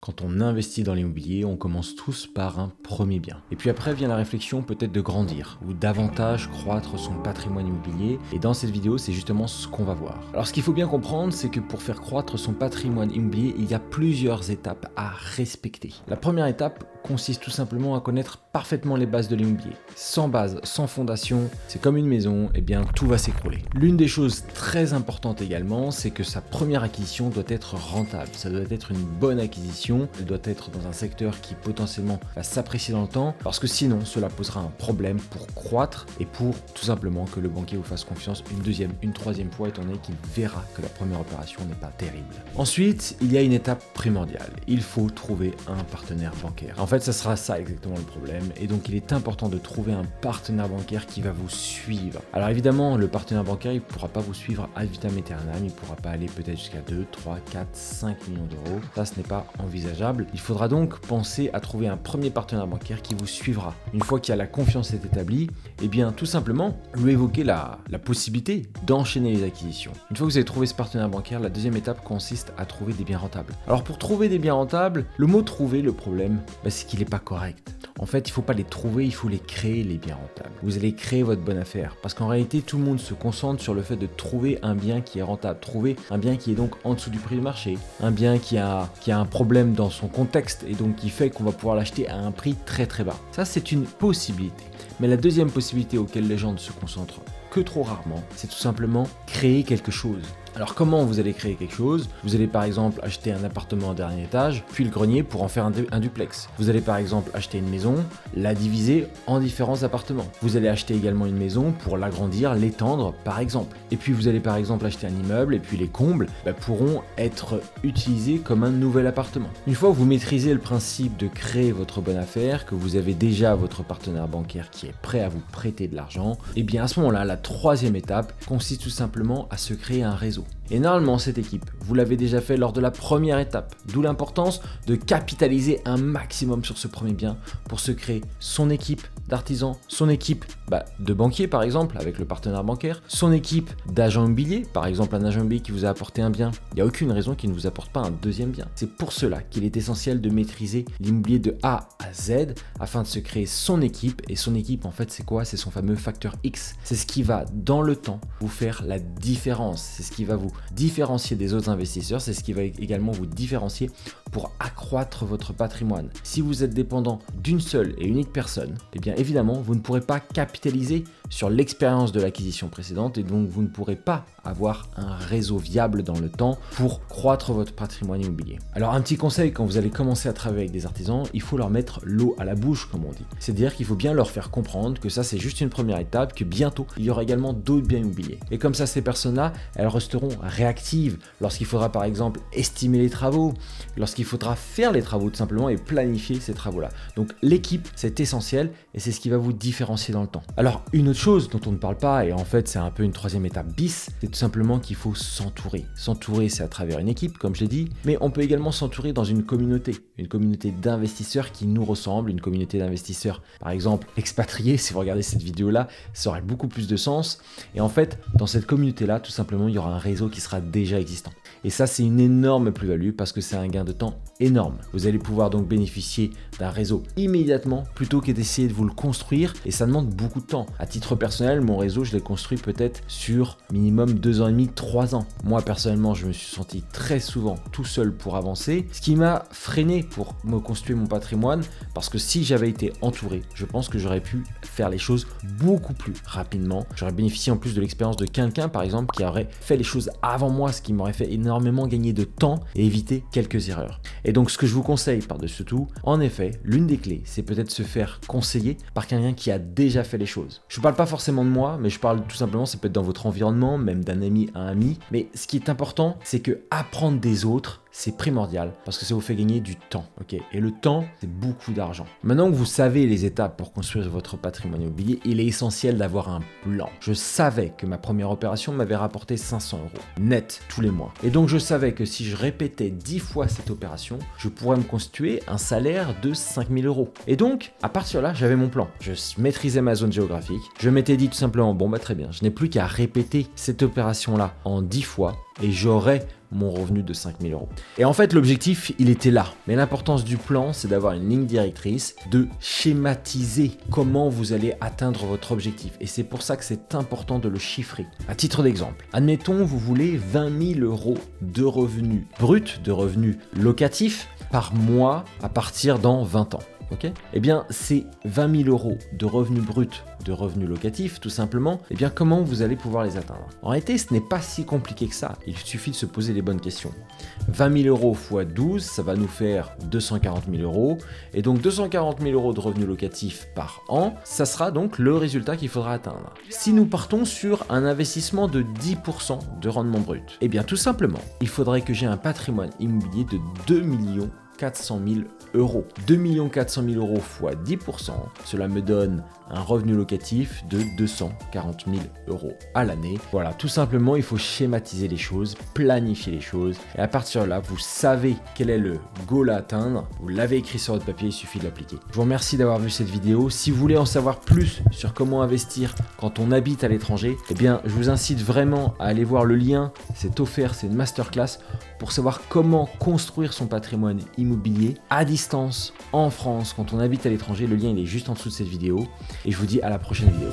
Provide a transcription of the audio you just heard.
Quand on investit dans l'immobilier, on commence tous par un premier bien. Et puis après vient la réflexion peut-être de grandir ou davantage croître son patrimoine immobilier. Et dans cette vidéo, c'est justement ce qu'on va voir. Alors ce qu'il faut bien comprendre, c'est que pour faire croître son patrimoine immobilier, il y a plusieurs étapes à respecter. La première étape consiste tout simplement à connaître parfaitement les bases de l'immobilier. Sans base, sans fondation, c'est comme une maison, et bien tout va s'écrouler. L'une des choses très importantes également, c'est que sa première acquisition doit être rentable. Ça doit être une bonne acquisition, elle doit être dans un secteur qui potentiellement va s'apprécier dans le temps, parce que sinon cela posera un problème pour croître et pour tout simplement que le banquier vous fasse confiance une deuxième, une troisième fois, étant donné qu'il verra que la première opération n'est pas terrible. Ensuite, il y a une étape primordiale. Il faut trouver un partenaire bancaire. En fait, ça sera ça exactement le problème, et donc il est important de trouver un partenaire bancaire qui va vous suivre. Alors évidemment, le partenaire bancaire, il ne pourra pas vous suivre ad vitam aeternam, il ne pourra pas aller peut-être jusqu'à 2, 3, 4, 5 millions d'euros. Ça, ce n'est pas envisageable. Il faudra donc penser à trouver un premier partenaire bancaire qui vous suivra. Une fois qu'il y a la confiance est établie, eh bien tout simplement, lui évoquer la possibilité d'enchaîner les acquisitions. Une fois que vous avez trouvé ce partenaire bancaire, la deuxième étape consiste à trouver des biens rentables. Alors pour trouver des biens rentables, le mot trouver, le problème, c'est qu'il n'est pas correct. En fait, il ne faut pas les trouver, il faut les créer, les biens rentables. Vous allez créer votre bonne affaire. Parce qu'en réalité, tout le monde se concentre sur le fait de trouver un bien qui est rentable. Trouver un bien qui est donc en dessous du prix du marché. Un bien qui a un problème dans son contexte et donc qui fait qu'on va pouvoir l'acheter à un prix très très bas. Ça, c'est une possibilité. Mais la deuxième possibilité auquel les gens ne se concentrent que trop rarement, c'est tout simplement créer quelque chose. Alors comment vous allez créer quelque chose? Vous allez par exemple acheter un appartement en dernier étage, puis le grenier pour en faire un duplex. Vous allez par exemple acheter une maison, la diviser en différents appartements. Vous allez acheter également une maison pour l'agrandir, l'étendre par exemple. Et puis vous allez par exemple acheter un immeuble et puis les combles pourront être utilisés comme un nouvel appartement. Une fois que vous maîtrisez le principe de créer votre bonne affaire, que vous avez déjà votre partenaire bancaire qui est prêt à vous prêter de l'argent, et bien à ce moment-là, la troisième étape consiste tout simplement à se créer un réseau. Et normalement, cette équipe, vous l'avez déjà fait lors de la première étape, d'où l'importance de capitaliser un maximum sur ce premier bien pour se créer son équipe d'artisans, son équipe de banquiers par exemple, avec le partenaire bancaire, son équipe d'agents immobiliers, par exemple un agent immobilier qui vous a apporté un bien, il n'y a aucune raison qu'il ne vous apporte pas un deuxième bien. C'est pour cela qu'il est essentiel de maîtriser l'immobilier de A à Z afin de se créer son équipe, et son équipe en fait c'est quoi? C'est son fameux facteur X. C'est ce qui va dans le temps vous faire la différence, c'est ce qui va vous différencier des autres investisseurs, c'est ce qui va également vous différencier pour accroître votre patrimoine. Si vous êtes dépendant d'une seule et unique personne, eh bien évidemment vous ne pourrez pas capitaliser sur l'expérience de l'acquisition précédente, et donc vous ne pourrez pas avoir un réseau viable dans le temps pour croître votre patrimoine immobilier. Alors un petit conseil, quand vous allez commencer à travailler avec des artisans, il faut leur mettre l'eau à la bouche comme on dit. C'est-à-dire qu'il faut bien leur faire comprendre que ça c'est juste une première étape, que bientôt il y aura également d'autres biens immobiliers. Et comme ça, ces personnes-là, elles resteront réactives lorsqu'il faudra par exemple estimer les travaux, lorsqu'il faudra faire les travaux tout simplement et planifier ces travaux-là. Donc l'équipe, c'est essentiel et c'est ce qui va vous différencier dans le temps. Alors une autre chose dont on ne parle pas, et en fait c'est un peu une troisième étape bis, c'est tout simplement qu'il faut s'entourer. S'entourer, c'est à travers une équipe, comme je l'ai dit, mais on peut également s'entourer dans une communauté d'investisseurs qui nous ressemblent, une communauté d'investisseurs, par exemple, expatriés. Si vous regardez cette vidéo-là, ça aurait beaucoup plus de sens. Et en fait, dans cette communauté-là, tout simplement, il y aura un réseau qui sera déjà existant. Et ça, c'est une énorme plus-value parce que c'est un gain de temps énorme. Vous allez pouvoir donc bénéficier d'un réseau immédiatement plutôt que d'essayer de vous le construire, et ça demande beaucoup de temps. À titre personnel, mon réseau, je l'ai construit peut-être sur minimum 2 ans et demi, 3 ans. Moi, personnellement, je me suis senti très souvent tout seul pour avancer, ce qui m'a freiné pour me construire mon patrimoine, parce que si j'avais été entouré, je pense que j'aurais pu faire les choses beaucoup plus rapidement. J'aurais bénéficié en plus de l'expérience de quelqu'un, par exemple, qui aurait fait les choses avant moi, ce qui m'aurait fait énormément gagner de temps et éviter quelques erreurs. Et donc, ce que je vous conseille par-dessus tout, en effet, l'une des clés, c'est peut-être se faire conseiller par quelqu'un qui a déjà fait les choses. Je ne parle pas forcément de moi, mais je parle tout simplement, ça peut être dans votre environnement, même d'un ami à un ami. Mais ce qui est important, c'est que apprendre des autres, c'est primordial parce que ça vous fait gagner du temps, ok? Et le temps, c'est beaucoup d'argent. Maintenant que vous savez les étapes pour construire votre patrimoine immobilier, il est essentiel d'avoir un plan. Je savais que ma première opération m'avait rapporté 500 € net tous les mois. Et donc je savais que si je répétais 10 fois cette opération, je pourrais me constituer un salaire de 5000 €. Et donc, à partir de là, j'avais mon plan. Je maîtrisais ma zone géographique. Je m'étais dit tout simplement, bon très bien, je n'ai plus qu'à répéter cette opération-là en 10 fois. et j'aurai mon revenu de 5 000 euros. Et en fait, l'objectif, il était là. Mais l'importance du plan, c'est d'avoir une ligne directrice, de schématiser comment vous allez atteindre votre objectif. Et c'est pour ça que c'est important de le chiffrer. À titre d'exemple, admettons, vous voulez 20 000 euros de revenus bruts, de revenus locatifs par mois à partir dans 20 ans. Okay, eh bien, ces 20 000 euros de revenus bruts, de revenus locatifs, tout simplement, eh bien, comment vous allez pouvoir les atteindre? En réalité, ce n'est pas si compliqué que ça. Il suffit de se poser les bonnes questions. 20 000 euros x 12, ça va nous faire 240 000 euros. Et donc, 240 000 euros de revenus locatifs par an, ça sera donc le résultat qu'il faudra atteindre. Si nous partons sur un investissement de 10% de rendement brut, eh bien, tout simplement, il faudrait que j'ai un patrimoine immobilier de 2 400 000 euros. 2 400 000 euros x 10%, cela me donne un revenu locatif de 240 000 euros à l'année. Voilà, tout simplement, il faut schématiser les choses, planifier les choses. Et à partir de là, vous savez quel est le goal à atteindre. Vous l'avez écrit sur votre papier, il suffit de l'appliquer. Je vous remercie d'avoir vu cette vidéo. Si vous voulez en savoir plus sur comment investir quand on habite à l'étranger, eh bien, je vous incite vraiment à aller voir le lien. C'est offert, c'est une masterclass pour savoir comment construire son patrimoine immobilier à distance en France quand on habite à l'étranger. Le lien, il est juste en dessous de cette vidéo. Et je vous dis à la prochaine vidéo.